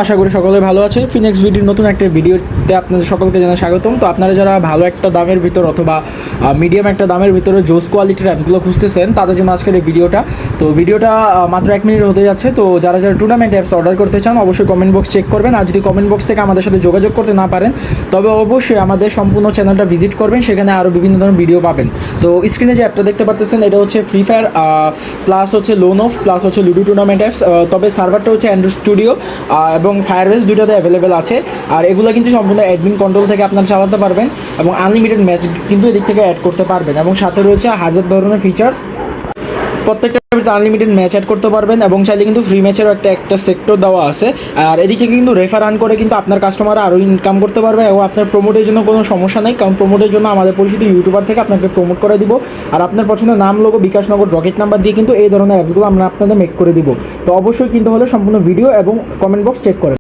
আশা করি সকলে ভালো আছে। ফিনিক্স ভিডিওর নতুন একটা ভিডিওতে আপনাদের সকলকে জানাই স্বাগতম। তো আপনারা যারা ভালো একটা দামের ভিতর অথবা মিডিয়াম একটা দামের ভিতরে জোস কোয়ালিটির অ্যাপসগুলো খুঁজতেছেন তাদের জন্য আজকের এই ভিডিওটা। তো ভিডিওটা মাত্র 1 মিনিট হতে যাচ্ছে। তো যারা যারা টুর্নামেন্ট অ্যাপস অর্ডার করতে চান অবশ্যই কমেন্ট বক্স চেক করবেন। আর যদি কমেন্ট বক্স থেকে আমাদের সাথে যোগাযোগ করতে না পারেন তবে অবশ্যই আমাদের সম্পূর্ণ চ্যানেলটা ভিজিট করবেন, সেখানে আরও বিভিন্ন ধরনের ভিডিও পাবেন। তো স্ক্রিনে যে অ্যাপটা দেখতে পাচ্ছেন এটা হচ্ছে ফ্রি ফায়ার প্লাস হচ্ছে লোন অফ প্লাস হচ্ছে লুডো টুর্নামেন্ট অ্যাপস। তবে সার্ভারটা হচ্ছে অ্যান্ড্রয়েড স্টুডিও এবং ফায়ারবেস দুইটাতে অ্যাভেলেবেল আছে। আর এগুলো কিন্তু সম্পূর্ণ অ্যাডমিন কন্ট্রোল থেকে আপনারা চালাতে পারবেন এবং আনলিমিটেড ম্যাচ কিন্তু এদিক থেকে অ্যাড করতে পারবেন এবং সাথে রয়েছে হাজার ধরনের ফিচার্স। প্রত্যেকটা ভিতরে আনলিমিটেড ম্যাচ অ্যাড করতে পারবেন এবং চাইলে কিন্তু ফ্রি ম্যাচেরও একটা সেক্টর দেওয়া আছে। আর এদিকে কিন্তু রেফার রান করে কিন্তু আপনার কাস্টমাররা আরও ইনকাম করতে পারবে এবং আপনার প্রমোটের জন্য কোনো সমস্যা নেই, কারণ প্রমোটের জন্য আমাদের পরিচিত ইউটিউবার থেকে আপনাকে প্রমোট করে দিব। আর আপনার পছন্দের নাম, লোগো, বিকাশনগর, রকেট নাম্বার দিয়ে কিন্তু এই ধরনের অ্যাপসগুলো আমরা আপনাদের মেক করে দিব। তো অবশ্যই কিন্তু হলে সম্পূর্ণ ভিডিও এবং কমেন্ট বক্স চেক করেন।